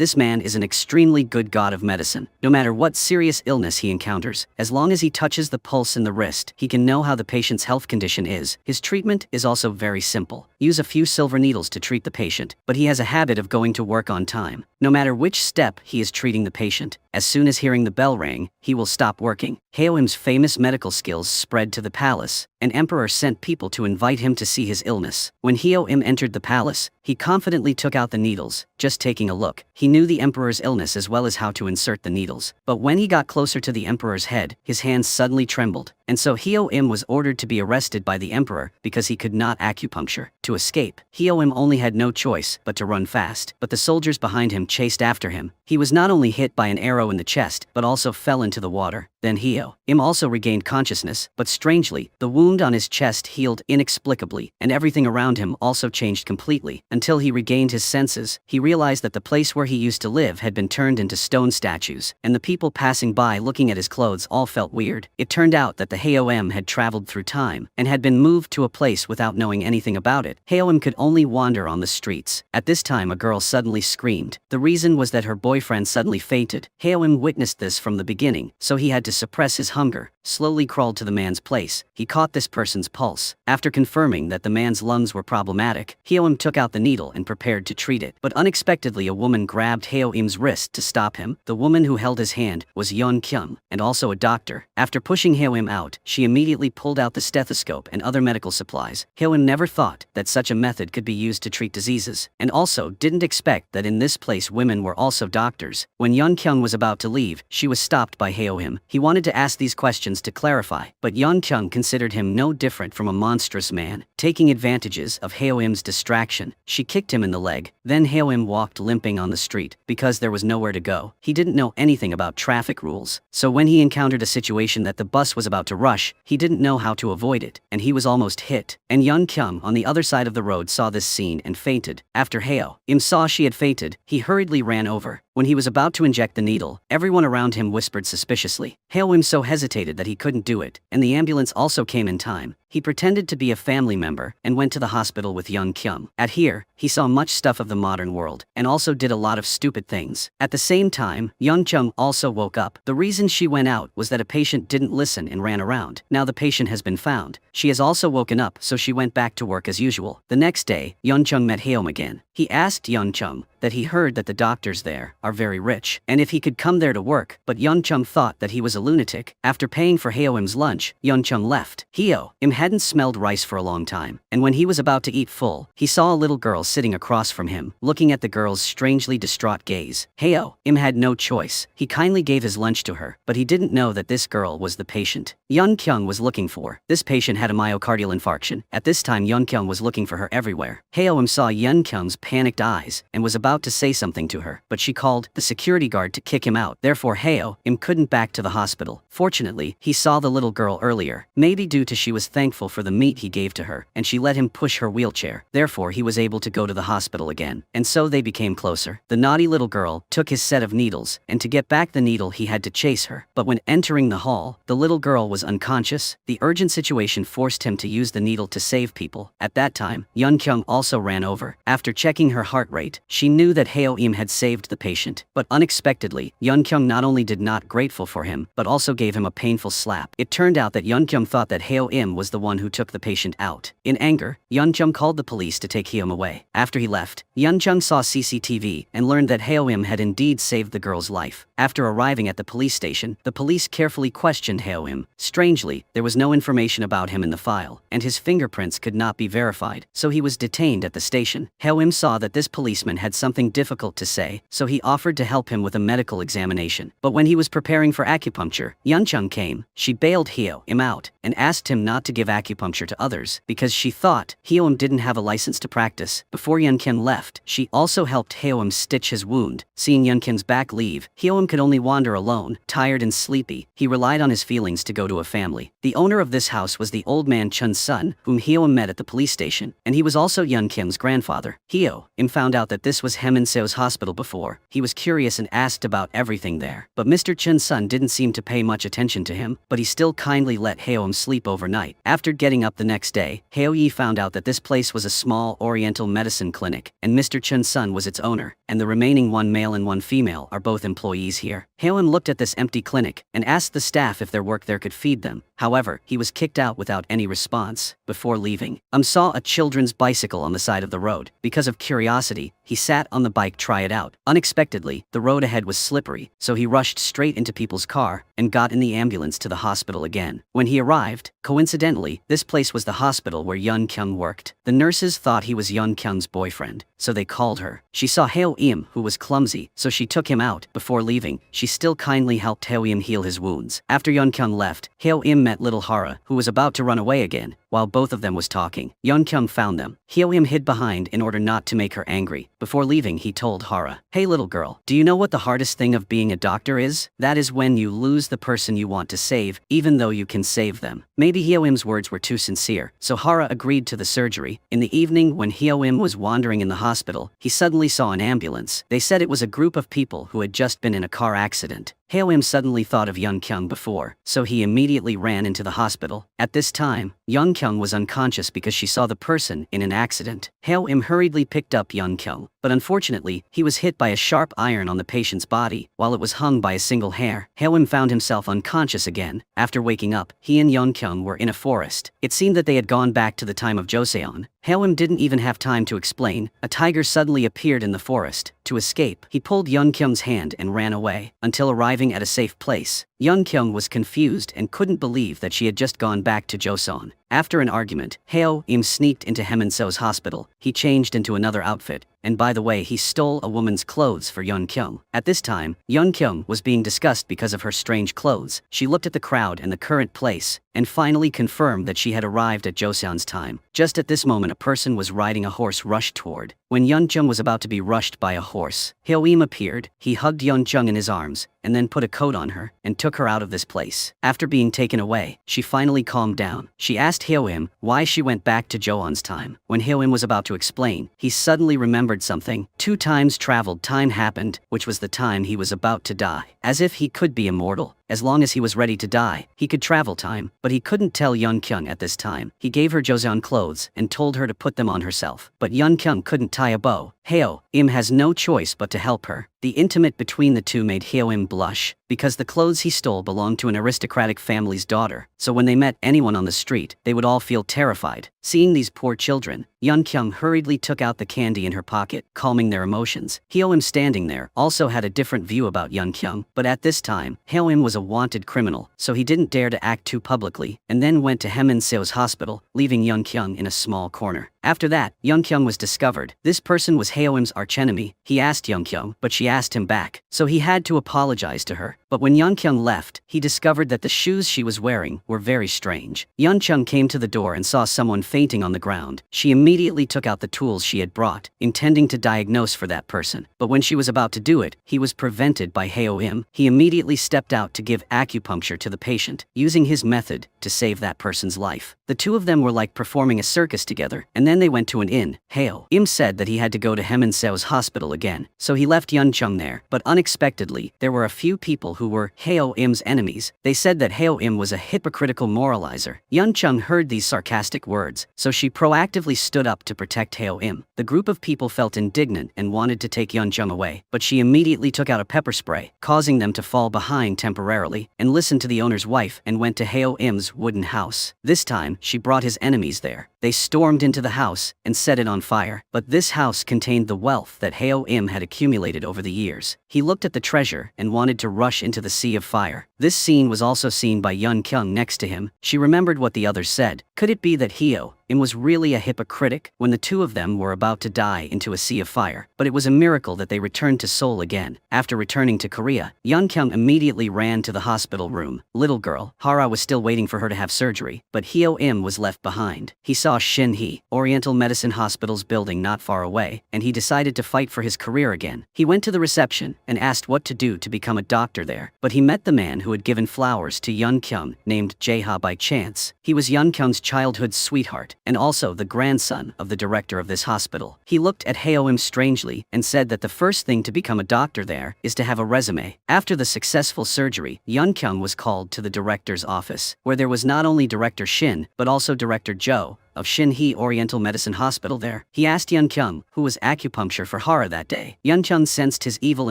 This man is an extremely good god of medicine. No matter what serious illness he encounters, as long as he touches the pulse in the wrist, he can know how the patient's health condition is. His treatment is also very simple. Use a few silver needles to treat the patient, but he has a habit of going to work on time. No matter which step he is treating the patient, as soon as hearing the bell ring, he will stop working. Haoim's famous medical skills spread to the palace. An emperor sent people to invite him to see his illness. When Haoim entered the palace, he confidently took out the needles, just taking a look. He knew the emperor's illness as well as how to insert the needles. But when he got closer to the emperor's head, his hands suddenly trembled. And so Haoim was ordered to be arrested by the emperor because he could not acupuncture. To escape, Haoim only had no choice but to run fast. But the soldiers behind him chased after him. He was not only hit by an arrow in the chest, but also fell into the water. Then Haoim also regained consciousness, but strangely, the wound on his chest healed inexplicably, and everything around him also changed completely. Until he regained his senses, he realized that the place where he used to live had been turned into stone statues, and the people passing by looking at his clothes all felt weird. It turned out that the Haoim had traveled through time, and had been moved to a place without knowing anything about it. Haoim could only wander on the streets. At this time a girl suddenly screamed. The reason was that her boyfriend suddenly fainted. Haoim witnessed this from the beginning, so he had to suppress his hunger. Slowly crawled to the man's place. He caught this person's pulse. After confirming that the man's lungs were problematic, Haoim took out the needle and prepared to treat it. But unexpectedly a woman grabbed Haoim's wrist to stop him. The woman who held his hand was Yeon Kyung, and also a doctor. After pushing Haoim out, she immediately pulled out the stethoscope and other medical supplies. Haoim never thought that such a method could be used to treat diseases, and also didn't expect that in this place women were also doctors. When Yeon Kyung was about to leave, she was stopped by Haoim. He wanted to ask these questions to clarify, but Yeon Kyung considered him no different from a monstrous man. Taking advantages of Haoim's distraction, she kicked him in the leg. Then Haoim walked limping on the street, because there was nowhere to go. He didn't know anything about traffic rules, so when he encountered a situation that the bus was about to rush, he didn't know how to avoid it, and he was almost hit. And Yeon Kyung on the other side of the road saw this scene and fainted. After Haoim saw she had fainted, he hurriedly ran over. When he was about to inject the needle, everyone around him whispered suspiciously. Haoim so hesitated that he couldn't do it, and the ambulance also came in time. He pretended to be a family member and went to the hospital with Yeon Kyung. At here, he saw much stuff of the modern world, and also did a lot of stupid things. At the same time, Yeon Kyung also woke up. The reason she went out was that a patient didn't listen and ran around. Now the patient has been found. She has also woken up, so she went back to work as usual. The next day, Yeon Kyung met Haoim again. He asked Yeon Kyung that he heard that the doctors there are very rich, and if he could come there to work, but Yeon Kyung thought that he was a lunatic. After paying for Haoim's lunch, Yeon Kyung left. Haoim hadn't smelled rice for a long time, and when he was about to eat full, he saw a little girl sitting across from him, looking at the girl's strangely distraught gaze. Haoim had no choice. He kindly gave his lunch to her, but he didn't know that this girl was the patient Yeon Kyung was looking for. This patient had a myocardial infarction. At this time Yeon Kyung was looking for her everywhere. Haoim saw Yeon Kyung's panicked eyes, and was about to say something to her, but she called the security guard to kick him out. Therefore Haoim couldn't back to the hospital. Fortunately, he saw the little girl earlier, maybe due to she was thankful for the meat he gave to her, and she let him push her wheelchair. Therefore he was able to go to the hospital again, and so they became closer. The naughty little girl took his set of needles, and to get back the needle he had to chase her. But when entering the hall, the little girl was unconscious. The urgent situation forced him to use the needle to save people. At that time, Yeon Kyung also ran over. After checking her heart rate, she knew that Haoim had saved the patient. But unexpectedly, Yeon Kyung not only did not grateful for him, but also gave him a painful slap. It turned out that Yeon Kyung thought that Haoim was the one who took the patient out. In anger, Yeon Kyung called the police to take Haoim away. After he left, Yeon Kyung saw CCTV and learned that Haoim had indeed saved the girl's life. After arriving at the police station, the police carefully questioned Haoim. Strangely, there was no information about him in the file, and his fingerprints could not be verified, so he was detained at the station. Haoim saw that this policeman had something difficult to say, so he offered to help him with a medical examination. But when he was preparing for acupuncture, Yeon Kyung came. She bailed Haoim out and asked him not to give acupuncture to others, because she thought Haoim didn't have a license to practice. Before Yeon Kyung left, she also helped Haoim stitch his wound. Seeing Yeon Kyung's back leave, Haoim could only wander alone, tired and sleepy. He relied on his feelings to go to a family. The owner of this house was the old man Chun's son, whom Haoim met at the police station, and he was also Yeon Kyung's grandfather. Haoim found out that this was Heminseo's hospital before. He was curious and asked about everything there. But Mr. Chun's son didn't seem to pay much attention to him, but he still kindly let Haoim sleep overnight. After getting up the next day, Haoyi found out that this place was a small oriental medicine clinic, and Mr. Chun's son was its owner, and the remaining one male and one female are both employees here. Haoim looked at this empty clinic and asked the staff if their work there could feed them. However, he was kicked out without any response. Before leaving, saw a children's bicycle on the side of the road. Because of curiosity, he sat on the bike to try it out. Unexpectedly, the road ahead was slippery, so he rushed straight into people's car and got in the ambulance to the hospital again. When he arrived, coincidentally, this place was the hospital where Yun Kyung worked. The nurses thought he was Yun Kyung's boyfriend, so they called her. She saw Haoim, who was clumsy, so she took him out. Before leaving, she still kindly helped Haoim heal his wounds. After Yun Kyung left, Haoim met little Hara, who was about to run away again. While both of them was talking, Yun Kyung found them. Haoim hid behind in order not to make her angry. Before leaving, he told Hara, "Hey little girl, do you know what the hardest thing of being a doctor is? That is when you lose the person you want to save, even though you can save them." Maybe Haoim's words were too sincere, so Hara agreed to the surgery. In the evening, when Haoim was wandering in the hospital, he suddenly saw an ambulance. They said it was a group of people who had just been in a car accident. Haoim suddenly thought of Yun Kyung before, so he immediately ran into the hospital. At this time, Yun Kyung was unconscious because she saw the person in an accident. Haoim hurriedly picked up Yun Kyung, but unfortunately, he was hit by a sharp iron on the patient's body, while it was hung by a single hair. Haoim found himself unconscious again. After waking up, he and Yun Kyung were in a forest. It seemed that they had gone back to the time of Joseon. Haoim didn't even have time to explain. A tiger suddenly appeared in the forest. To escape, he pulled Yun Kyung's hand and ran away. Until arriving at a safe place, Yun Kyung was confused and couldn't believe that she had just gone back to Joseon. After an argument, Haoim sneaked into Heminseo's hospital. He changed into another outfit, and by the way, he stole a woman's clothes for Yun Kyung. At this time, Yun Kyung was being discussed because of her strange clothes. She looked at the crowd and the current place, and finally confirmed that she had arrived at Joseon's time. Just at this moment, a person was riding a horse rushed toward. When Yun Kyung was about to be rushed by a horse, Haoim appeared. He hugged Yun Kyung in his arms, and then put a coat on her, and took her out of this place. After being taken away, she finally calmed down. She asked Haoim why she went back to Joon's time. When Haoim was about to explain, he suddenly remembered something. 2 times traveled time happened, which was the time he was about to die. As if he could be immortal. As long as he was ready to die, he could travel time, but he couldn't tell Yun Kyung at this time. He gave her Joseon clothes and told her to put them on herself. But Yun Kyung couldn't tie a bow. Haoim has no choice but to help her. The intimate between the two made Haoim blush, because the clothes he stole belonged to an aristocratic family's daughter, so when they met anyone on the street, they would all feel terrified. Seeing these poor children, Yun Kyung hurriedly took out the candy in her pocket, calming their emotions. Haoim standing there also had a different view about Yun Kyung, but at this time, Haoim was a wanted criminal, so he didn't dare to act too publicly, and then went to Heminseo's hospital, leaving Yun Kyung in a small corner. After that, Yun Kyung was discovered. This person was Haoim's archenemy. He asked Yun Kyung, but she asked him back, so he had to apologize to her. But when Yun Kyung left, he discovered that the shoes she was wearing were very strange. Yun Kyung came to the door and saw someone fainting on the ground. She immediately took out the tools she had brought, intending to diagnose for that person. But when she was about to do it, he was prevented by Haoim. He immediately stepped out to give acupuncture to the patient, using his method to save that person's life. The two of them were like performing a circus together, and then they went to an inn. Haoim said that he had to go to Heminseo's hospital again, so he left Yun Kyung there. But unexpectedly, there were a few people who were Haoim's enemies. They said that Haoim was a hypocritical moralizer. Yun Kyung heard these sarcastic words, so she proactively stood up to protect Haoim. The group of people felt indignant and wanted to take Yun Kyung away, but she immediately took out a pepper spray, causing them to fall behind temporarily, and listened to the owner's wife and went to Haoim's wooden house. This time, she brought his enemies there. They stormed into the house and set it on fire. But this house contained the wealth that Haoim had accumulated over the years. He looked at the treasure and wanted to rush into the sea of fire. This scene was also seen by Yun Kyung next to him. She remembered what the others said. Could it be that Haoim was really a hypocritic when the two of them were about to die into a sea of fire? But it was a miracle that they returned to Seoul again. After returning to Korea, Yun Kyung immediately ran to the hospital room. Little girl, Hara was still waiting for her to have surgery, but Haoim was left behind. He saw saw Shin Hee Oriental Medicine Hospital's building not far away, and he decided to fight for his career again. He went to the reception and asked what to do to become a doctor there, but he met the man who had given flowers to Yun Kyung, named Jae-ha, by chance. He was Yun Kyung's childhood sweetheart, and also the grandson of the director of this hospital. He looked at Hae-im strangely and said that the first thing to become a doctor there is to have a resume. After the successful surgery, Yun Kyung was called to the director's office, where there was not only Director Shin, but also Director Jo of Shin Hee Oriental Medicine Hospital there. He asked Yun Kyung, who was acupuncture for Hara that day. Yun Kyung sensed his evil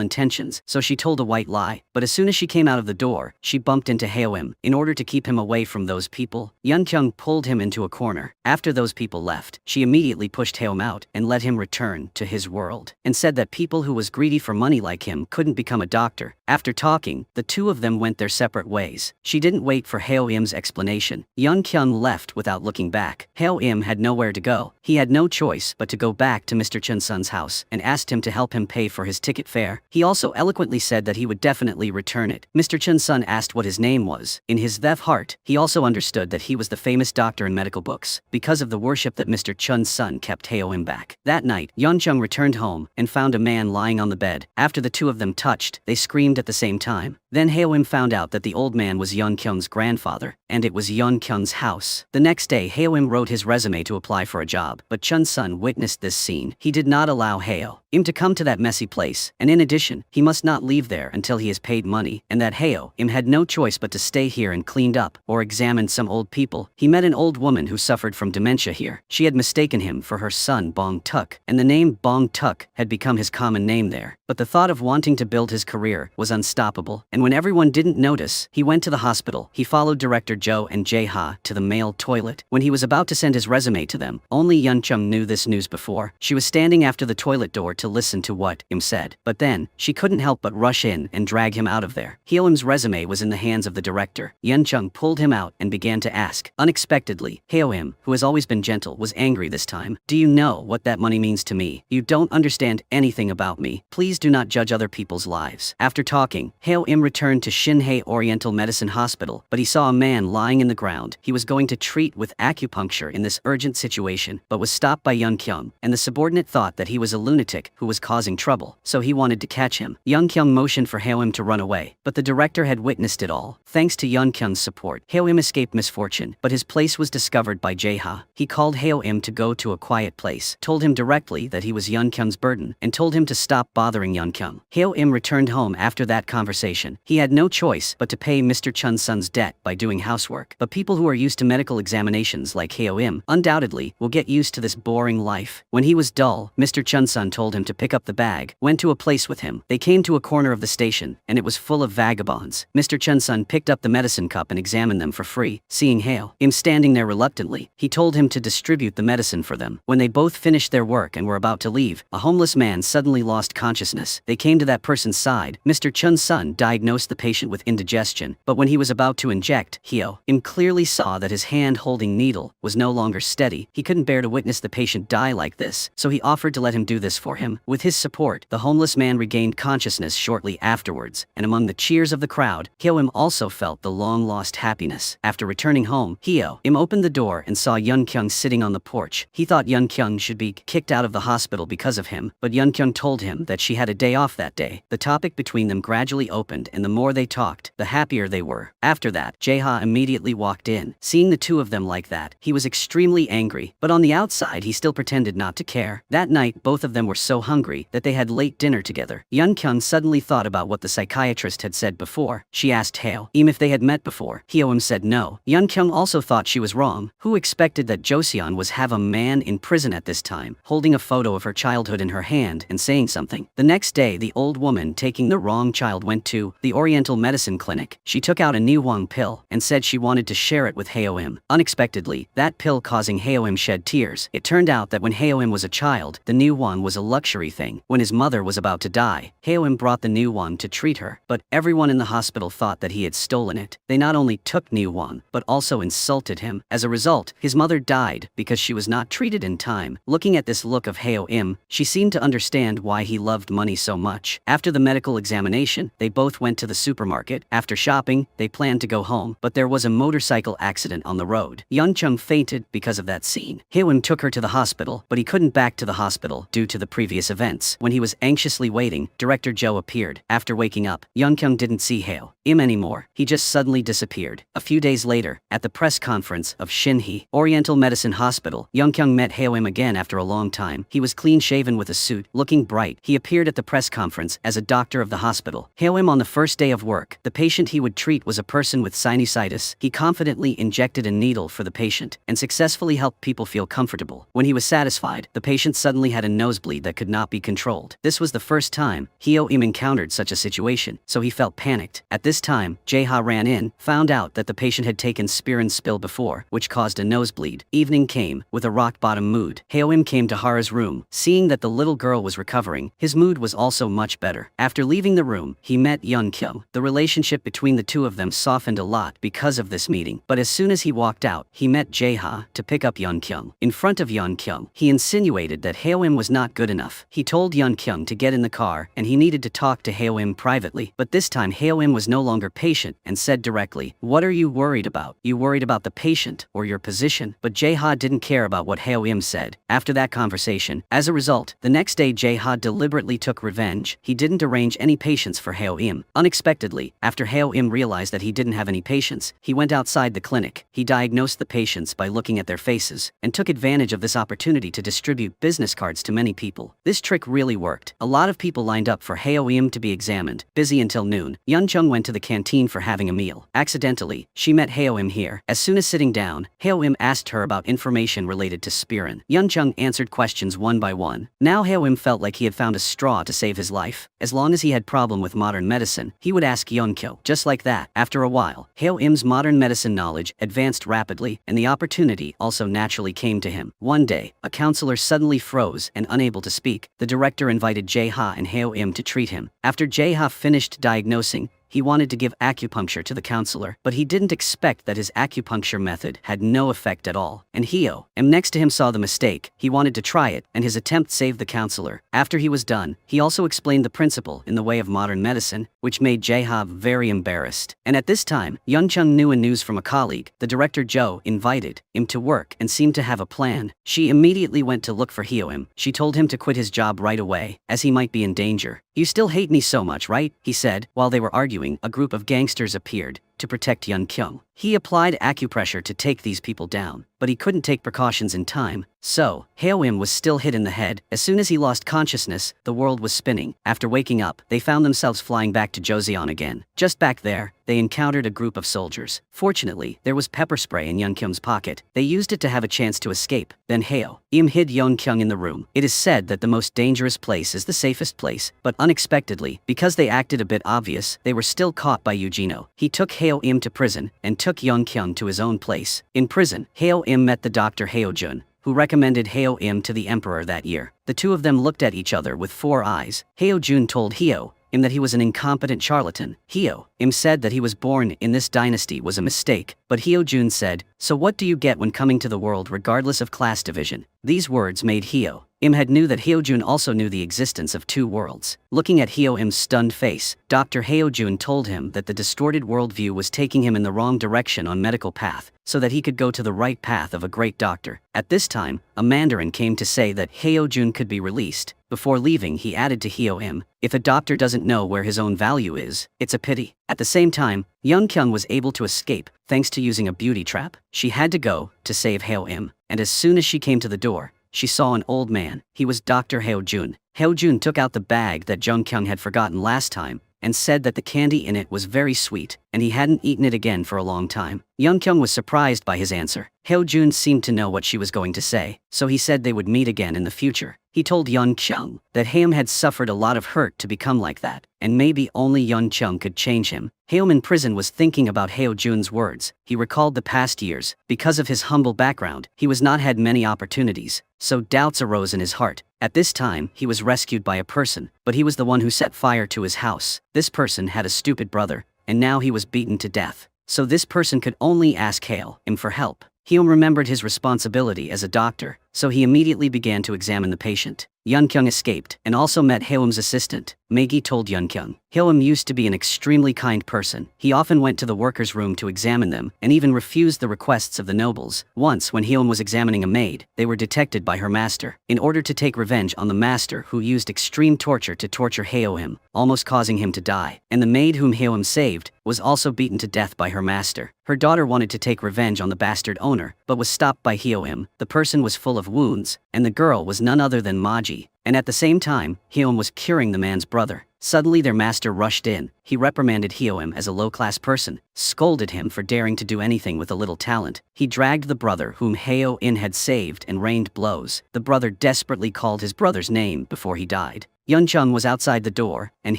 intentions, so she told a white lie, but as soon as she came out of the door, she bumped into Hae-im. In order to keep him away from those people, Yun Kyung pulled him into a corner. After those people left, she immediately pushed Hae-im out and let him return to his world, and said that people who was greedy for money like him couldn't become a doctor. After talking, the two of them went their separate ways. She didn't wait for Hae-im's explanation. Yun Kyung left without looking back. Hae-im had nowhere to go. He had no choice but to go back to Mr. Chun-sun's house and asked him to help him pay for his ticket fare. He also eloquently said that he would definitely return it. Mr. Chun-sun asked what his name was. In his deaf heart, he also understood that he was the famous doctor in medical books, because of the worship that Mr. Chun-sun kept Hae-im back. That night, Yun Kyung returned home and found a man lying on the bed. After the two of them touched, they screamed at the same time. Then Hae-im found out that the old man was Yun Kyung's grandfather, and it was Yun Kyung's house. The next day, Hae-im wrote his resume to apply for a job, but Chun-sun witnessed this scene. He did not allow Hae-im to come to that messy place, and in addition, he must not leave there until he has paid money, and that Hae-im had no choice but to stay here and cleaned up or examined some old people. He met an old woman who suffered from dementia here. She had mistaken him for her son Bong Tuk, and the name Bong Tuk had become his common name there. But the thought of wanting to build his career was unstoppable, and when everyone didn't notice, he went to the hospital. He followed Director Jo and Jae-ha to the male toilet. When he was about to send his resume to them, only Yun Kyung knew this news before. She was standing after the toilet door to listen to what Im said, but then, she couldn't help but rush in and drag him out of there. Hae-im's resume was in the hands of the director. Yun Kyung pulled him out and began to ask. Unexpectedly, Hae-im, who has always been gentle, was angry this time. Do you know what that money means to me? You don't understand anything about me. Please do not judge other people's lives. After talking, Hae-im returned to Shin Hee Oriental Medicine Hospital, but he saw a man lying in the ground. He was going to treat with acupuncture in this urgent situation, but was stopped by Yun Kyung, and the subordinate thought that he was a lunatic who was causing trouble, so he wanted to catch him. Yun Kyung motioned for Hae-im to run away, but the director had witnessed it all. Thanks to Yun Kyung's support, Hae-im escaped misfortune, but his place was discovered by Jae-ha. He called Hae-im to go to a quiet place, told him directly that he was Yun Kyung's burden, and told him to stop bothering Yun Kyung. Hae-im returned home after that conversation. He had no choice but to pay Mr. Chun-sun's debt by doing housework. But people who are used to medical examinations like Hae-im undoubtedly will get used to this boring life. When he was dull, Mr. Chun-sun told him to pick up the bag, went to a place with him. They came to a corner of the station, and it was full of vagabonds. Mr. Chun-sun picked up the medicine cup and examined them for free. Seeing Hae-im standing there reluctantly, he told him to distribute the medicine for them. When they both finished their work and were about to leave, a homeless man suddenly lost consciousness. They came to that person's side. Mr. Chun-sun diagnosed the patient with indigestion, but when he was about to inject, Hae-im clearly saw that his hand holding needle was no longer steady. He couldn't bear to witness the patient die like this, so he offered to let him do this for him. With his support, the homeless man regained consciousness shortly afterwards, and among the cheers of the crowd, Hae-im also felt the long-lost happiness. After returning home, Hae-im opened the door and saw Yun Kyung sitting on the porch. He thought Yun Kyung should be kicked out of the hospital because of him, but Yun Kyung told him that she had a day off that day. The topic between them gradually opened, and the more they talked, the happier they were. After that, Jae-ha immediately walked in. Seeing the two of them like that, he was extremely angry, but on the outside he still pretended not to care. That night, both of them were so hungry that they had late dinner together. Yun Kyung suddenly thought about what the psychiatrist had said before. She asked Hae-im if they had met before. Hae-im said no. Yun Kyung also thought she was wrong. Who expected that Joseon was have a man in prison at this time, holding a photo of her childhood in her hand and saying something? The next day, the old woman taking the wrong child went to the Oriental Medicine Clinic. She took out a Niwang pill and said she wanted to share it with Hae-im. Unexpectedly, that pill causing Hae-im shed tears. It turned out that when Hae-im was a child, the Niwang was a luxury thing. When his mother was about to die, Hae-im brought the Niwang to treat her, but everyone in the hospital thought that he had stolen it. They not only took Niwang, but also insulted him. As a result, his mother died because she was not treated in time. Looking at this look of Hae-im, she seemed to understand why he loved money so much. After the medical examination, they both went went to the supermarket. After shopping, they planned to go home, but there was a motorcycle accident on the road. Yeon Chung fainted because of that scene. Hyo-im took her to the hospital, but he couldn't back to the hospital due to the previous events. When he was anxiously waiting, Director Jo appeared. After waking up, Yeon Kyung didn't see Hyo-im anymore. He just suddenly disappeared. A few days later, at the press conference of Shinhee Oriental Medicine Hospital, Yeon Kyung met Hyo-im again after a long time. He was clean-shaven with a suit, looking bright. He appeared at the press conference as a doctor of the hospital. Hyo-im on the first day of work. The patient he would treat was a person with sinusitis. He confidently injected a needle for the patient and successfully helped people feel comfortable. When he was satisfied, the patient suddenly had a nosebleed that could not be controlled. This was the first time Hyo-im encountered such a situation, so he felt panicked. At this time, Jae-ha ran in, found out that the patient had taken Spirin spill before, which caused a nosebleed. Evening came, with a rock-bottom mood. Hyo-im came to Hara's room. Seeing that the little girl was recovering, his mood was also much better. After leaving the room, he met Yeon Kyung. The relationship between the two of them softened a lot because of this meeting, but as soon as he walked out, he met Jae-ha to pick up Yeon Kyung. In front of Yeon Kyung, he insinuated that Hyo-im was not good enough. He told Yeon Kyung to get in the car and he needed to talk to Hyo-im privately, but this time Hyo-im was no longer patient and said directly, "What are you worried about? You worried about the patient or your position?" But Jae-ha didn't care about what Hyo-im said. After that conversation, as a result, the next day Jae-ha deliberately took revenge. He didn't arrange any patients for Hyo-im. Unexpectedly, after Hyo-im realized that he didn't have any patients, he went outside the clinic. He diagnosed the patients by looking at their faces and took advantage of this opportunity to distribute business cards to many people. This trick really worked. A lot of people lined up for Hyo-im to be examined. Busy until noon, Yeon Chung went to the canteen for having a meal. Accidentally, she met Hyo-im here. As soon as sitting down, Hyo-im asked her about information related to Spirin. Yeon Chung answered questions one by one. Now Hyo-im felt like he had found a straw to save his life. As long as he had problem with modern medicine, he would ask Yeon Kyung. Just like that, after a while, Hyo-im's modern medicine knowledge advanced rapidly, and the opportunity also naturally came to him. One day, a counselor suddenly froze and unable to speak. The director invited Jae-ha and Hyo-im to treat him. After Jae-ha finished diagnosing, he wanted to give acupuncture to the counselor, but he didn't expect that his acupuncture method had no effect at all. And Hyo-im next to him saw the mistake. He wanted to try it, and his attempt saved the counselor. After he was done, he also explained the principle in the way of modern medicine, which made Jae-ha very embarrassed. And at this time, Yeon Chung knew a news from a colleague. The director Jo invited him to work and seemed to have a plan. She immediately went to look for Hyo-im. She told him to quit his job right away, as he might be in danger. "You still hate me so much, right?" he said. While they were arguing, a group of gangsters appeared to protect Yeon Kyung. He applied acupressure to take these people down, but he couldn't take precautions in time, so Hyo-im was still hit in the head. As soon as he lost consciousness, the world was spinning. After waking up, they found themselves flying back to Joseon again. Just back there, they encountered a group of soldiers. Fortunately, there was pepper spray in Yeon Kyung's pocket. They used it to have a chance to escape. Then Hyo-im hid Yeon Kyung in the room. It is said that the most dangerous place is the safest place, but unexpectedly, because they acted a bit obvious, they were still caught by Eugeno. He took Hyo-im to prison and took Yeon Kyung to his own place. In prison, Hyo-im met the doctor Hyo-jun, who recommended Hyo-im to the emperor that year. The two of them looked at each other with 4 eyes. Hyo-jun told Hyo-im that he was an incompetent charlatan. Hyo-im said that he was born in this dynasty was a mistake, but Hyo-jun said, "So what do you get when coming to the world regardless of class division?" These words made Hyo-im had knew that Hyo-jun also knew the existence of 2 worlds. Looking at Hyo-im's stunned face, Dr. Hyo-jun told him that the distorted worldview was taking him in the wrong direction on medical path, so that he could go to the right path of a great doctor. At this time, a mandarin came to say that Hyo-jun could be released. Before leaving, he added to Hyo-im, "If a doctor doesn't know where his own value is, it's a pity." At the same time, Yeon Kyung was able to escape thanks to using a beauty trap. She had to go to save Hyo-im, and as soon as she came to the door, she saw an old man. He was Dr. Hyo-jun. Hyo-jun took out the bag that Yeon Kyung had forgotten last time and said that the candy in it was very sweet, and he hadn't eaten it again for a long time. Yeon Kyung was surprised by his answer. Hyo-jun seemed to know what she was going to say, so he said they would meet again in the future. He told Yeon Kyung that Hyo-im had suffered a lot of hurt to become like that, and maybe only Yeon Kyung could change him. Hyo-im in prison was thinking about Hyo-jun's words. He recalled the past years. Because of his humble background, he was not had many opportunities, so doubts arose in his heart. At this time, he was rescued by a person, but he was the one who set fire to his house. This person had a stupid brother, and now he was beaten to death. So this person could only ask Hyo-im for help. Hyo-im remembered his responsibility as a doctor, so he immediately began to examine the patient. Yeon Kyung escaped and also met Hyo-im's assistant. Maggie told Yeon Kyung Hyoim used to be an extremely kind person. He often went to the workers' room to examine them, and even refused the requests of the nobles. Once, when Hyoim was examining a maid, they were detected by her master. In order to take revenge on the master who used extreme torture to torture Hyoim, almost causing him to die, and the maid whom Hyoim saved was also beaten to death by her master. Her daughter wanted to take revenge on the bastard owner, but was stopped by Hyoim. The person was full of wounds, and the girl was none other than Maji. And at the same time, Hyoim was curing the man's brother. Suddenly their master rushed in. He reprimanded Hyoim as a low-class person, scolded him for daring to do anything with a little talent. He dragged the brother whom Hyoim had saved and rained blows. The brother desperately called his brother's name before he died. Yuncheng was outside the door, and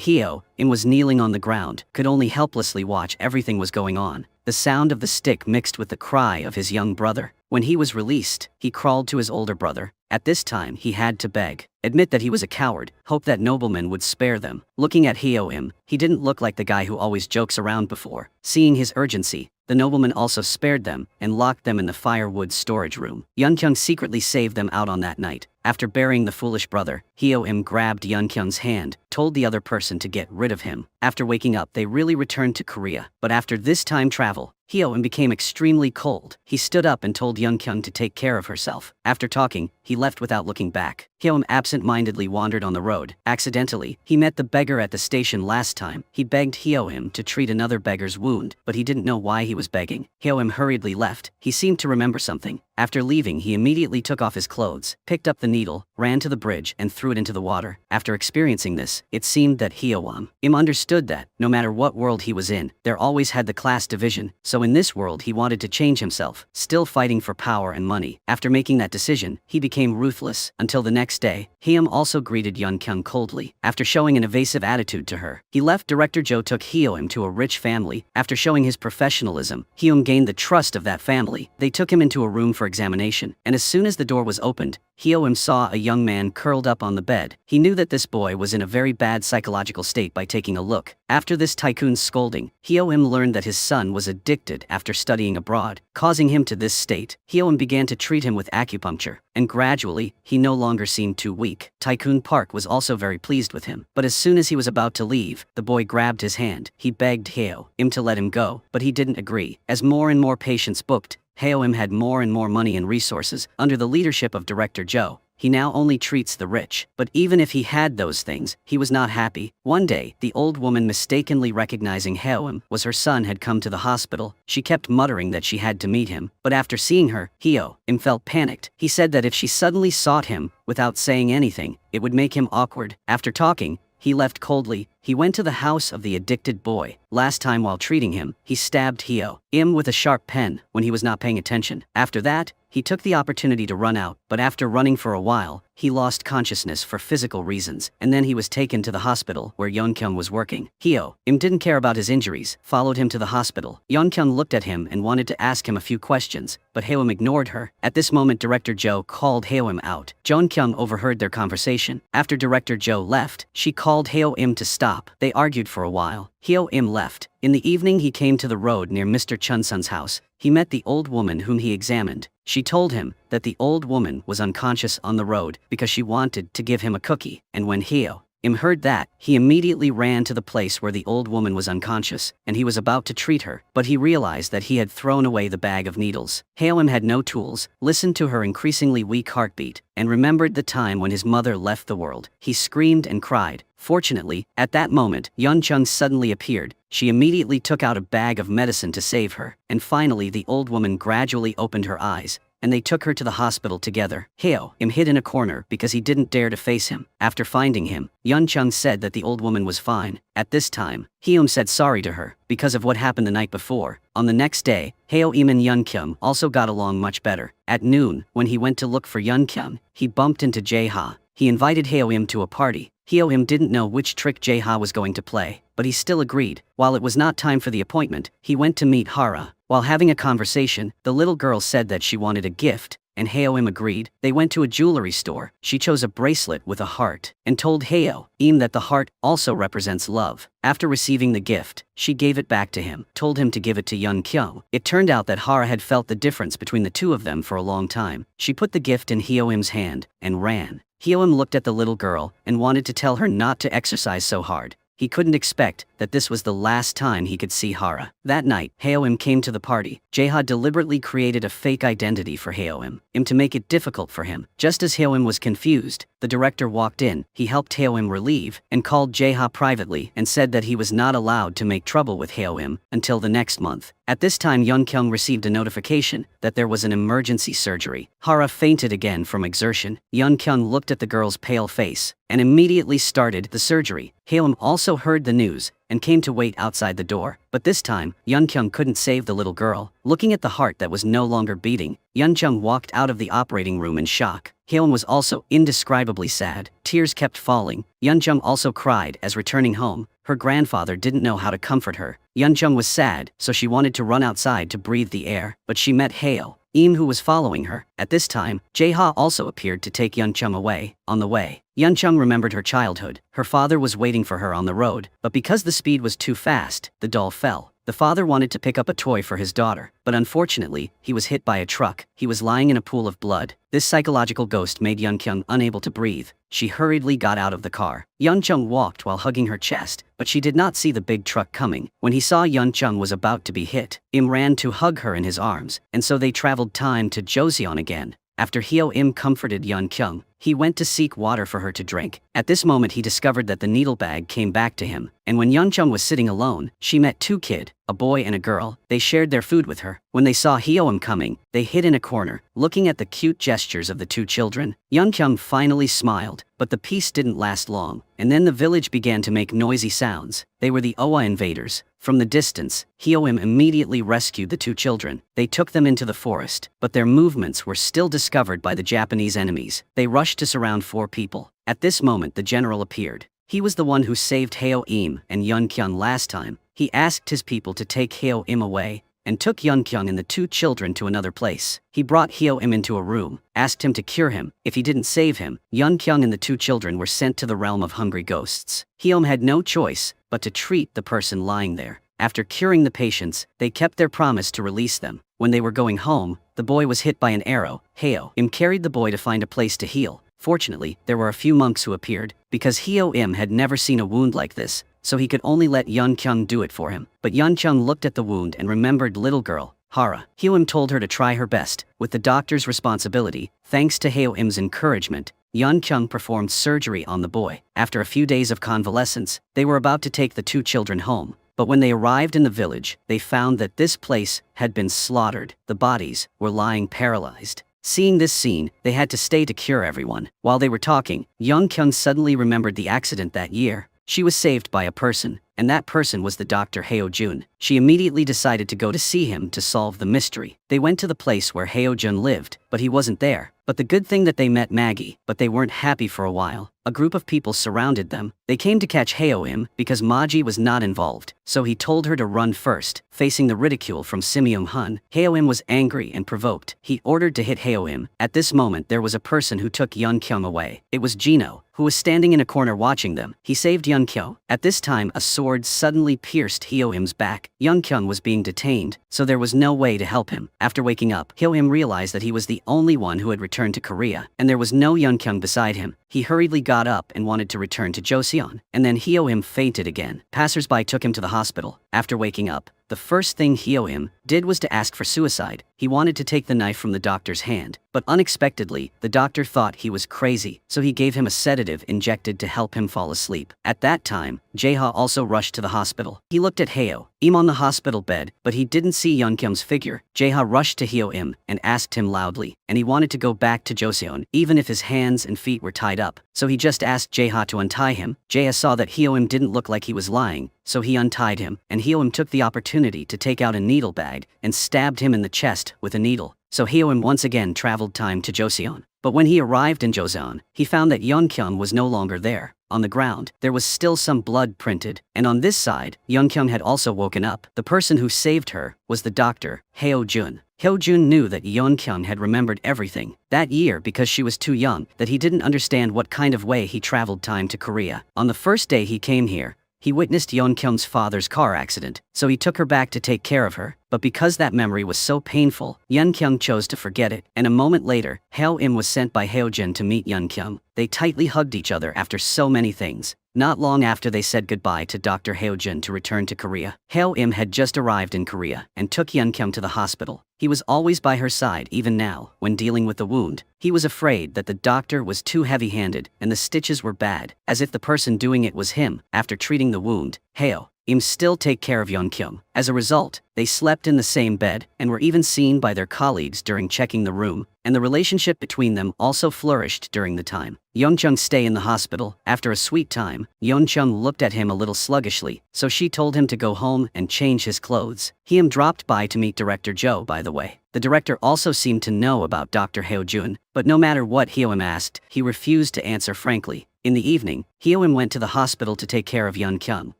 Hyoim was kneeling on the ground, could only helplessly watch everything was going on. The sound of the stick mixed with the cry of his young brother. When he was released, he crawled to his older brother. At this time he had to beg, admit that he was a coward, hope that noblemen would spare them. Looking at Hyoim, he didn't look like the guy who always jokes around before. Seeing his urgency, the nobleman also spared them and locked them in the firewood storage room. Yunkyung secretly saved them out on that night. After burying the foolish brother, Hyoim grabbed Yunkyung's hand, told the other person to get rid of him. After waking up, they really returned to Korea. But after this time travel, Hyoim became extremely cold. He stood up and told Yunkyung to take care of herself. After talking, he left without looking back. Hyoim absent-mindedly wandered on the road. Accidentally, he met the beggar at the station last time. He begged Hyoim to treat another beggar's wound, but he didn't know why he was begging. Hyoim hurriedly left. He seemed to remember something. After leaving, he immediately took off his clothes, picked up the needle, ran to the bridge, and threw it into the water. After experiencing this, it seemed that Hyoim understood that, no matter what world he was in, there always had the class division, so in this world he wanted to change himself, still fighting for power and money. After making that decision, he became ruthless. Until the next day, Hyoim also greeted Yunkyung coldly. After showing an evasive attitude to her, he left. Director Jo took Hyoim to a rich family. After showing his professionalism, Hyoim gained the trust of that family. They took him into a room for examination, and as soon as the door was opened, Hyoim saw a young man curled up on the bed. He knew that this boy was in a very bad psychological state by taking a look. After this tycoon's scolding, Hyoim learned that his son was addicted after studying abroad, causing him to this state. Hyoim began to treat him with acupuncture, and gradually, he no longer seemed too weak. Tycoon Park was also very pleased with him, but as soon as he was about to leave, the boy grabbed his hand. He begged Hyoim to let him go, but he didn't agree. As more and more patients booked, Hyoim had more and more money and resources. Under the leadership of Director Jo, he now only treats the rich. But even if he had those things, he was not happy. One day, the old woman, mistakenly recognizing Hyoim was her son, had come to the hospital. She kept muttering that she had to meet him, but after seeing her, Hyoim felt panicked. He said that if she suddenly sought him, without saying anything, it would make him awkward. After talking, he left coldly. He went to the house of the addicted boy. Last time while treating him, he stabbed Hyoim with a sharp pen when he was not paying attention. After that, he took the opportunity to run out, but after running for a while, he lost consciousness for physical reasons, and then he was taken to the hospital where Yunkyung was working. Hyoim didn't care about his injuries, followed him to the hospital. Yunkyung looked at him and wanted to ask him a few questions, but Hyoim ignored her. At this moment, Director Jo called Hyoim out. Yunkyung overheard their conversation. After Director Jo left, she called Hyoim to stop. They argued for a while. Hyoim left. In the evening, he came to the road near Mr. Chunsun's house. He met the old woman whom he examined. She told him that the old woman was unconscious on the road because she wanted to give him a cookie, and when Hyoim heard that, he immediately ran to the place where the old woman was unconscious, and he was about to treat her, but he realized that he had thrown away the bag of needles. Hyoim had no tools, listened to her increasingly weak heartbeat, and remembered the time when his mother left the world. He screamed and cried. Fortunately, at that moment, Yuncheng suddenly appeared. She immediately took out a bag of medicine to save her, and finally the old woman gradually opened her eyes, and they took her to the hospital together. Hyoim hid in a corner because he didn't dare to face him. After finding him, Yuncheng said that the old woman was fine. At this time, Hyoim said sorry to her because of what happened the night before. On the next day, Hyoim and Yunkyung also got along much better. At noon, when he went to look for Yunkyung, he bumped into Jae-ha. He invited Hyoim to a party. Hyoim didn't know which trick Jae-ha was going to play, but he still agreed. While it was not time for the appointment, he went to meet Hara. While having a conversation, the little girl said that she wanted a gift, and Hyoim agreed. They went to a jewelry store. She chose a bracelet with a heart, and told Hyoim that the heart also represents love. After receiving the gift, she gave it back to him, told him to give it to Yunkyung. It turned out that Hara had felt the difference between the two of them for a long time. She put the gift in Hyoim's hand, and ran. Hyoim looked at the little girl, and wanted to tell her not to exercise so hard. He couldn't expect that this was the last time he could see Hara. That night, Heo-im came to the party. Jae-ha deliberately created a fake identity for Heo-im to make it difficult for him. Just as Heo-im was confused, the director walked in. He helped Heo-im relieve and called Jae-ha privately and said that he was not allowed to make trouble with Heo-im until the next month. At this time, Yeon-kyung received a notification that there was an emergency surgery. Hara fainted again from exertion. Yeon-kyung looked at the girl's pale face and immediately started the surgery. Heo-im also heard the news and came to wait outside the door. But this time, Yeon-kyung couldn't save the little girl. Looking at the heart that was no longer beating, Yeon-kyung walked out of the operating room in shock. Heo-im was also indescribably sad. Tears kept falling. Yeon-kyung also cried as returning home. Her grandfather didn't know how to comfort her. Yeon-kyung was sad, so she wanted to run outside to breathe the air, but she met Heo-im, who was following her. At this time, Jae-ha also appeared to take Yeon-kyung away. On the way, Yeon-kyung remembered her childhood. Her father was waiting for her on the road, but because the speed was too fast, the doll fell. The father wanted to pick up a toy for his daughter, but unfortunately, he was hit by a truck. He was lying in a pool of blood. This psychological ghost made Yeon-kyung unable to breathe. She hurriedly got out of the car. Yeon-kyung walked while hugging her chest, but she did not see the big truck coming. When he saw Yeon-kyung was about to be hit, Im ran to hug her in his arms, and so they traveled time to Joseon again. After Heo-im comforted Yeon-kyung, he went to seek water for her to drink. At this moment he discovered that the needle bag came back to him, and when Yeon-kyung was sitting alone, she met two kids, a boy and a girl. They shared their food with her. When they saw Heo-im coming, they hid in a corner, looking at the cute gestures of the two children. Yeon-kyung finally smiled, but the peace didn't last long, and then the village began to make noisy sounds. They were the Owa invaders. From the distance, Heo-im immediately rescued the two children. They took them into the forest, but their movements were still discovered by the Japanese enemies. They rushed to surround 4 people. At this moment the general appeared. He was the one who saved Heo-im and Yeon-kyung last time. He asked his people to take Heo-im away, and took Yeon-kyung and the 2 children to another place. He brought Heo-im into a room, asked him to cure him. If he didn't save him, Yeon-kyung and the 2 children were sent to the realm of hungry ghosts. Heo-im had no choice but to treat the person lying there. After curing the patients, they kept their promise to release them. When they were going home, the boy was hit by an arrow. Heo-im carried the boy to find a place to heal. Fortunately, there were a few monks who appeared. Because Heo-im had never seen a wound like this, so he could only let Yeon-kyung do it for him. But Yeon-kyung looked at the wound and remembered little girl Hara. Heo-im told her to try her best. With the doctor's responsibility, thanks to Heo-im's encouragement, Yeon-kyung performed surgery on the boy. After a few days of convalescence, they were about to take the 2 children home. But when they arrived in the village, they found that this place had been slaughtered. The bodies were lying paralyzed. Seeing this scene, they had to stay to cure everyone. While they were talking, Yeon-kyung suddenly remembered the accident that year. She was saved by a person, and that person was the Dr. Heo-jun. She immediately decided to go to see him to solve the mystery. They went to the place where Heo-jun lived, but he wasn't there. But the good thing that they met Maggie, but they weren't happy for a while. A group of people surrounded them. They came to catch Heo-im because Maji was not involved, so he told her to run first. Facing the ridicule from Simeum-hun, Heo-im was angry and provoked. He ordered to hit Heo-im. At this moment there was a person who took Yeon-kyung away. It was Jino, who was standing in a corner watching them. He saved Yeon-kyung. At this time a sword suddenly pierced Heo-im's back. Yeon-kyung was being detained, so there was no way to help him. After waking up, Heo-im realized that he was the only one who had returned to Korea, and there was no Yeon-kyung beside him. He hurriedly got up and wanted to return to Joseon, and then Heo-im fainted again. Passers-by took him to the hospital. After waking up, the first thing Heo-im did was to ask for suicide. He wanted to take the knife from the doctor's hand, but unexpectedly, the doctor thought he was crazy, so he gave him a sedative injected to help him fall asleep. At that time, Jae-ha also rushed to the hospital. He looked at Heo-im on the hospital bed, but he didn't see Yeon-kyung's figure. Jae-ha rushed to Heo-im and asked him loudly, and he wanted to go back to Joseon, even if his hands and feet were tied up. So he just asked Jae-ha to untie him. Jae-ha saw that Heo-im didn't look like he was lying, so he untied him, and Heo-im took the opportunity to take out a needle bag and stabbed him in the chest with a needle. So Heo-im once again traveled time to Joseon. But when he arrived in Joseon, he found that Yeon-kyung was no longer there. On the ground, there was still some blood printed, and on this side, Yeon-kyung had also woken up. The person who saved her was the doctor, Heo-jun. Heo-jun knew that Yeon-kyung had remembered everything that year because she was too young, that he didn't understand what kind of way he traveled time to Korea. On the first day he came here, he witnessed Yeon-kyung's father's car accident, so he took her back to take care of her. But because that memory was so painful, Yeon-kyung chose to forget it, and a moment later, Heo-im was sent by Heo-jun to meet Yeon-kyung. They tightly hugged each other after so many things. not long after they said goodbye to Dr. Heo-jun to return to Korea. Heo-im had just arrived in Korea and took Yeon-kyung to the hospital. He was always by her side even now, when dealing with the wound. He was afraid that the doctor was too heavy-handed and the stitches were bad, as if the person doing it was him. After treating the wound, Heo-im still take care of Yeon-kyung. As a result, they slept in the same bed and were even seen by their colleagues during checking the room, and the relationship between them also flourished during the time Yeon-kyung's stay in the hospital. After a sweet time, Yeon-kyung looked at him a little sluggishly, so she told him to go home and change his clothes. Heo-im dropped by to meet Director Jo, by the way. The director also seemed to know about Dr. Heo-jun, but no matter what Heo-im asked, he refused to answer frankly. In the evening, Heo-im went to the hospital to take care of Yeon-kyung.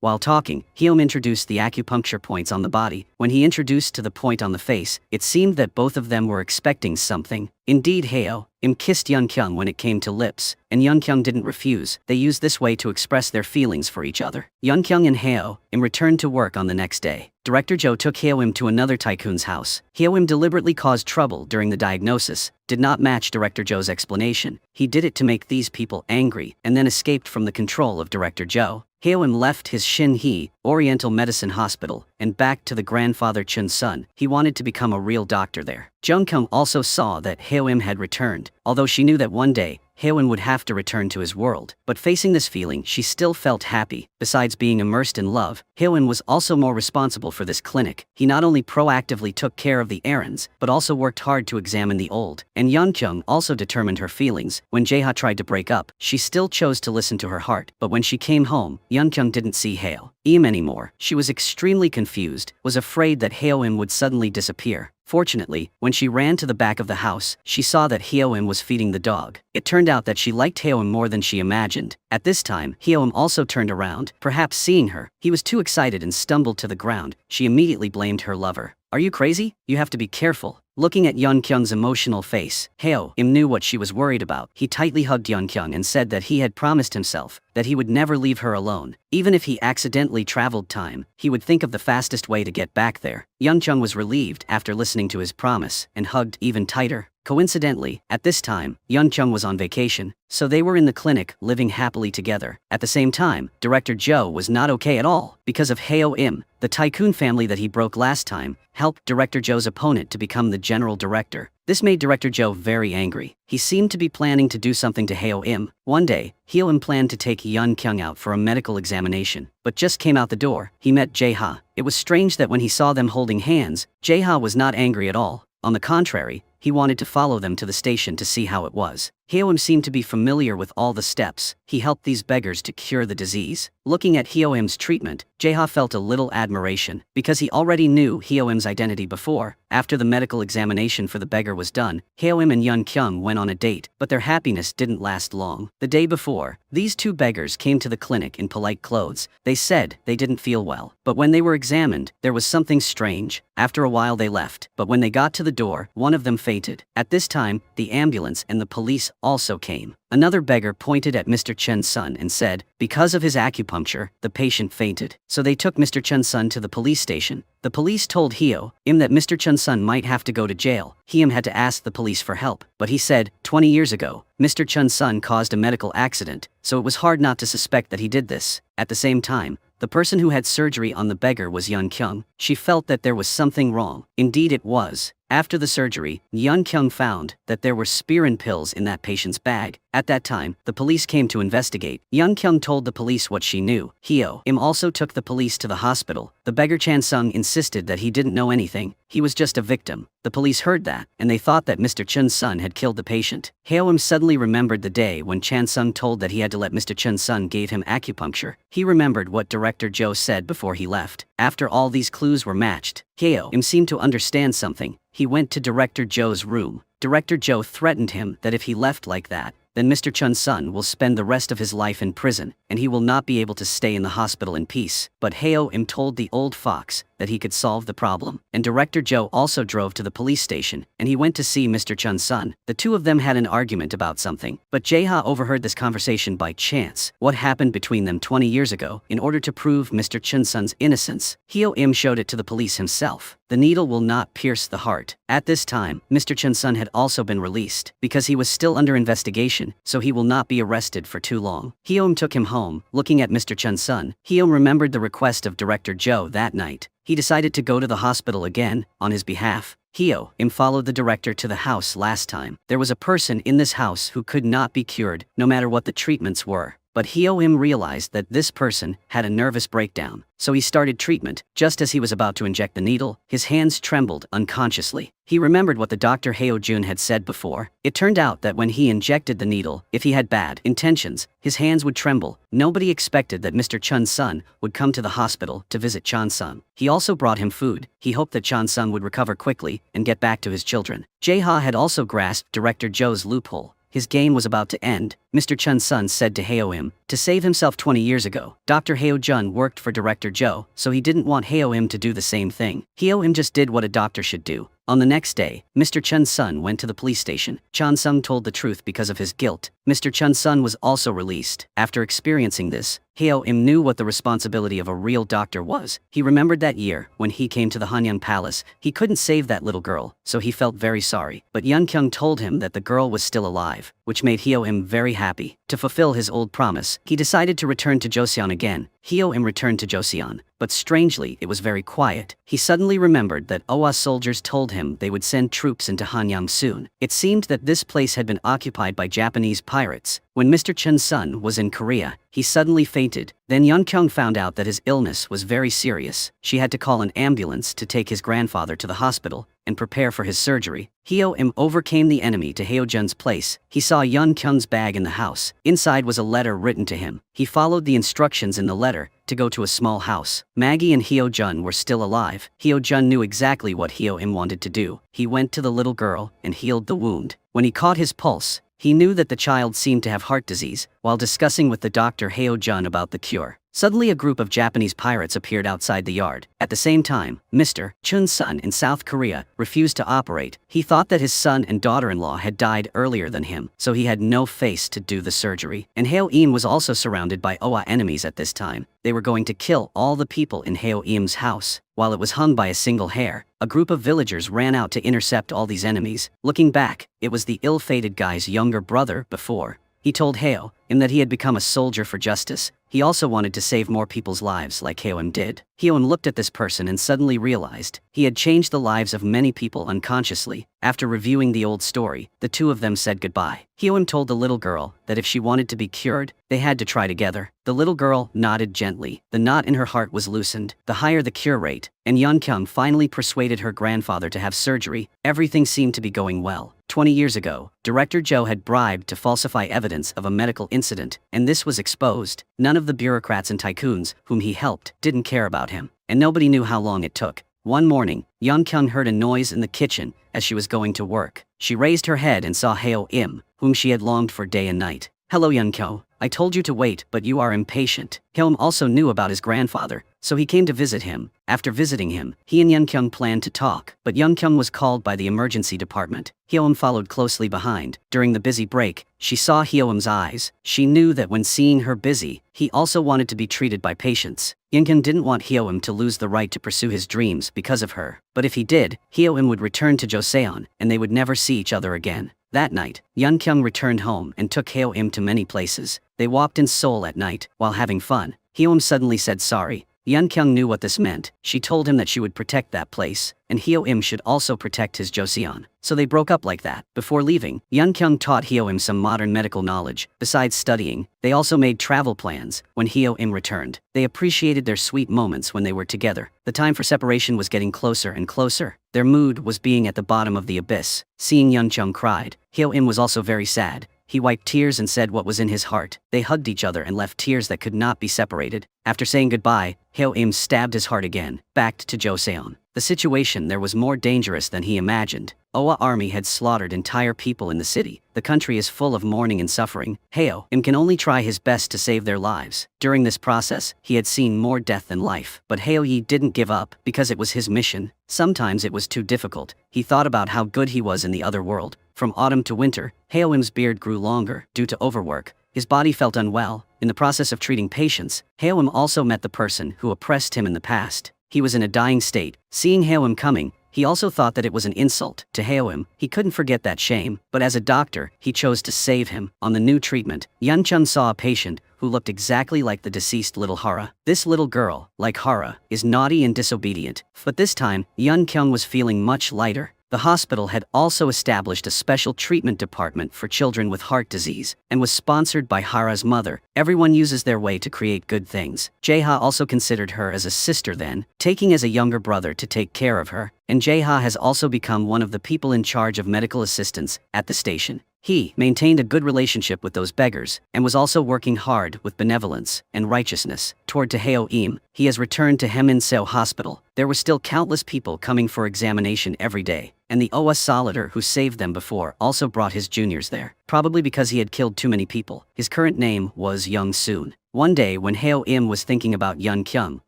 While talking, Heo-im introduced the acupuncture points on the body. When he introduced to the point on the face, it seemed that both of them were expecting something. Indeed, Heo-im kissed Yeon-kyung when it came to lips, and Yeon-kyung didn't refuse. They used this way to express their feelings for each other. Yeon-kyung and Heo-im returned to work on the next day. Director Jo took Heo-im to another tycoon's house. Heo-im deliberately caused trouble during the diagnosis, did not match Director Jo's explanation. He did it to make these people angry, and then escaped from the control of Director Jo. Heo-im left his Shin-hee Oriental Medicine Hospital and back to the grandfather Chun-sun. He wanted to become a real doctor there. Yeon-kyung also saw that Heo-im had returned, although she knew that one day, Heo-im would have to return to his world. But facing this feeling, she still felt happy. Besides being immersed in love, Heo-im was also more responsible for this clinic. He not only proactively took care of the errands, but also worked hard to examine the old. And Yeon-kyung also determined her feelings. When Jae-ha tried to break up, she still chose to listen to her heart. But when she came home, Yeon-kyung didn't see Heo-im anymore. She was extremely confused, was afraid that Heo-im would suddenly disappear. Fortunately, when she ran to the back of the house, she saw that Heo-im was feeding the dog. It turned out that she liked Heo-im more than she imagined. At this time, Heo-im also turned around, perhaps seeing her. He was too excited and stumbled to the ground. She immediately blamed her lover. "Are you crazy? You have to be careful." Looking at Yeon-kyung's emotional face, Heo-im knew what she was worried about. He tightly hugged Yeon-kyung and said that he had promised himself that he would never leave her alone. Even if he accidentally traveled time, he would think of the fastest way to get back there. Yeon-kyung was relieved after listening to his promise and hugged even tighter. Coincidentally, at this time, Yeon-kyung was on vacation, so they were in the clinic, living happily together. At the same time, Director Jo was not okay at all. Because of Heo-im, the tycoon family that he broke last time helped Director Jo's opponent to become the general director. This made Director Jo very angry. He seemed to be planning to do something to Heo-im. One day, Heo-im planned to take Yeon-kyung out for a medical examination, but just came out the door, he met Jae-ha. It was strange that when he saw them holding hands, Jae-ha was not angry at all. On the contrary, he wanted to follow them to the station to see how it was. Heo-im seemed to be familiar with all the steps. He helped these beggars to cure the disease. Looking at Heo-im's treatment, Jae-ha felt a little admiration, because he already knew Heo-im's identity before. After the medical examination for the beggar was done, Heo-im and Yeon-kyung went on a date, but their happiness didn't last long. The day before, these two beggars came to the clinic in polite clothes. They said they didn't feel well, but when they were examined, there was something strange. After a while they left, but when they got to the door, one of them fainted. At this time, the ambulance and the police also came. Another beggar pointed at Mr. Chun-sun and said, because of his acupuncture, the patient fainted. So they took Mr. Chun-sun to the police station. The police told Heo-im that Mr. Chun-sun might have to go to jail. Heo-im had to ask the police for help, but he said, 20 years ago, Mr. Chun-sun caused a medical accident, so it was hard not to suspect that he did this. At the same time, the person who had surgery on the beggar was Yeon-kyung. She felt that there was something wrong. Indeed it was. After the surgery, Yeon-kyung found that there were Spirin pills in that patient's bag. At that time, the police came to investigate. Yeon-kyung told the police what she knew. Heo-im also took the police to the hospital. The beggar Chan-sung insisted that he didn't know anything. He was just a victim. The police heard that, and they thought that Mr. Chun-sun had killed the patient. Heo-im suddenly remembered the day when Chan-sung told that he had to let Mr. Chun-sun gave him acupuncture. He remembered what Director Jo said before he left. After all these clues were matched, Heo-im seemed to understand something. He went to Director Jo's room. Director Jo threatened him that if he left like that, then Mr. Chun-sun will spend the rest of his life in prison, and he will not be able to stay in the hospital in peace. But Heo-im told the old fox that he could solve the problem, and Director Joe also drove to the police station, and he went to see Mr. Chun's son. The two of them had an argument about something, but Jae-ha overheard this conversation by chance. What happened between them 20 years ago? In order to prove Mr. Chun's son's innocence, Hyo-im showed it to the police himself. The needle will not pierce the heart. At this time, Mr. Chun's son had also been released, because he was still under investigation, so he will not be arrested for too long. Hyo-im took him home. Looking at Mr. Chun's son, Hyo-im remembered the request of Director Joe that night. He decided to go to the hospital again, on his behalf. Hyo-im followed the director to the house last time. There was a person in this house who could not be cured, no matter what the treatments were. But Hyo-im realized that this person had a nervous breakdown, so he started treatment. Just as he was about to inject the needle, his hands trembled unconsciously. He remembered what the Dr. Hyo-jun had said before. It turned out that when he injected the needle, if he had bad intentions, his hands would tremble. Nobody expected that Mr. Chun's son would come to the hospital to visit Chun's son. He also brought him food. He hoped that Chun's son would recover quickly and get back to his children. Jae-ha had also grasped Director Joe's loophole. His game was about to end. Mr. Chun's son said to Hyo-im, to save himself 20 years ago, Dr. Hyo-jun worked for Director Joe, so he didn't want Hyo-im to do the same thing. Hyo-im just did what a doctor should do. On the next day, Mr. Chun's son went to the police station. Chun Sung told the truth because of his guilt. Mr. Chun's son was also released. After experiencing this, Hyo-im knew what the responsibility of a real doctor was. He remembered that year, when he came to the Hanyang Palace, he couldn't save that little girl, so he felt very sorry. But Yun Kyung told him that the girl was still alive, which made Hyo-im very happy. To fulfill his old promise, he decided to return to Joseon again. Hyo-im returned to Joseon, but strangely, it was very quiet. He suddenly remembered that Owa soldiers told him they would send troops into Hanyang soon. It seemed that this place had been occupied by Japanese pirates. When Mr. Chun's son was in Korea, he suddenly fainted. Then Yun Kyung found out that his illness was very serious. She had to call an ambulance to take his grandfather to the hospital and prepare for his surgery. Hyo-im overcame the enemy to Hyo-jun's place. He saw Yun Kyung's bag in the house. Inside was a letter written to him. He followed the instructions in the letter to go to a small house. Maggie and Hyo-jun were still alive. Hyo-jun knew exactly what Hyo-im wanted to do. He went to the little girl and healed the wound. When he caught his pulse, he knew that the child seemed to have heart disease. While discussing with the doctor Hyo-jun about the cure, suddenly a group of Japanese pirates appeared outside the yard. At the same time, Mr. Chun's son in South Korea refused to operate. He thought that his son and daughter-in-law had died earlier than him, so he had no face to do the surgery. And Hyo-im was also surrounded by Owa enemies at this time. They were going to kill all the people in Hyo-im's house. While it was hung by a single hair, a group of villagers ran out to intercept all these enemies. Looking back, it was the ill-fated guy's younger brother before. He told Hyo-im that he had become a soldier for justice. He also wanted to save more people's lives like Hyo-im did. Hyo-im looked at this person and suddenly realized he had changed the lives of many people unconsciously. After reviewing the old story, the two of them said goodbye. Hyo-im told the little girl that if she wanted to be cured, they had to try together. The little girl nodded gently. The knot in her heart was loosened. The higher the cure rate, and Yun Kyung finally persuaded her grandfather to have surgery. Everything seemed to be going well. 20 years ago, Director Joe had bribed to falsify evidence of a medical incident, and this was exposed. None of the bureaucrats and tycoons whom he helped didn't care about him, and nobody knew how long it took. One morning, Yun Kyung heard a noise in the kitchen as she was going to work. She raised her head and saw Hyo-im, whom she had longed for day and night. "Hello Yun Kyung, I told you to wait, but you are impatient." Hyo-im also knew about his grandfather, so he came to visit him. After visiting him, he and Yun Kyung planned to talk, but Yun Kyung was called by the emergency department. Hyo-im followed closely behind. During the busy break, she saw Hyo-im's eyes. She knew that when seeing her busy, he also wanted to be treated by patients. Yun Kyung didn't want Hyo-im to lose the right to pursue his dreams because of her, but if he did, Hyo-im would return to Joseon, and they would never see each other again. That night, Yun Kyung returned home and took Hyo-im to many places. They walked in Seoul at night, while having fun. Hyo-im suddenly said sorry. Yun Kyung knew what this meant. She told him that she would protect that place, and Hyo-im should also protect his Joseon. So they broke up like that. Before leaving, Yun Kyung taught Hyo-im some modern medical knowledge. Besides studying, they also made travel plans. When Hyo-im returned, they appreciated their sweet moments when they were together. The time for separation was getting closer and closer. Their mood was being at the bottom of the abyss. Seeing Yun Kyung cried, Hyo-im was also very sad. he wiped tears and said what was in his heart. They hugged each other and left tears that could not be separated. After saying goodbye, Heo-im stabbed his heart again, backed to Joseon. The situation there was more dangerous than he imagined. Owa army had slaughtered entire people in the city. The country is full of mourning and suffering. Heo-im can only try his best to save their lives. During this process, he had seen more death than life. But Heo-yi didn't give up, because it was his mission. Sometimes it was too difficult. He thought about how good he was in the other world. From autumn to winter, Heo-im's beard grew longer, due to overwork. His body felt unwell. In the process of treating patients, Heo-im also met the person who oppressed him in the past. He was in a dying state. Seeing Heo-im coming, he also thought that it was an insult to Heo-im. He couldn't forget that shame, but as a doctor, he chose to save him. On the new treatment, Yun-chun saw a patient who looked exactly like the deceased little Hara. This little girl, like Hara, is naughty and disobedient. But this time, Yun-kyung was feeling much lighter. The hospital had also established a special treatment department for children with heart disease, and was sponsored by Hara's mother. Everyone uses their way to create good things. Jae-ha also considered her as a sister then, taking as a younger brother to take care of her, and Jae-ha has also become one of the people in charge of medical assistance at the station. He maintained a good relationship with those beggars, and was also working hard with benevolence and righteousness toward Heo-im. He has returned to Hemin-seo Hospital. There were still countless people coming for examination every day, and the Owa soldier who saved them before also brought his juniors there, probably because he had killed too many people. His current name was Young Soon. One day when Heo-im was thinking about Yun-kyung,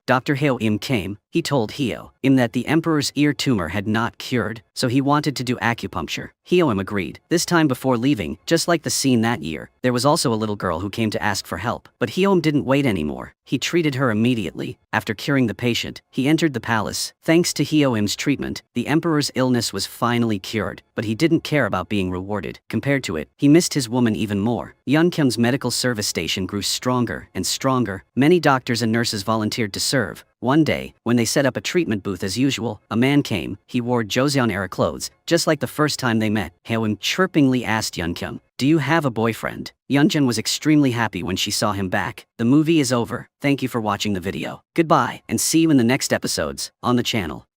Dr. Heo-im came. He told Heo-im that the emperor's ear tumor had not cured, so he wanted to do acupuncture. Heo-im agreed. This time before leaving, just like the scene that year, there was also a little girl who came to ask for help. But Heo-im didn't wait anymore. He treated her immediately. After curing the patient, he entered the palace. Thanks to Heo-im's treatment, the emperor's illness was finally cured, but he didn't care about being rewarded. Compared to it, he missed his woman even more. Yun-kyung's medical service station grew stronger and stronger. Many doctors and nurses volunteered to serve. One day, when they set up a treatment booth as usual, a man came. He wore Joseon-era clothes, just like the first time they met. Heo-im chirpingly asked Yun-kyung, "Do you have a boyfriend?" Yun-kyung was extremely happy when she saw him back. The movie is over. Thank you for watching the video. Goodbye, and see you in the next episodes on the channel.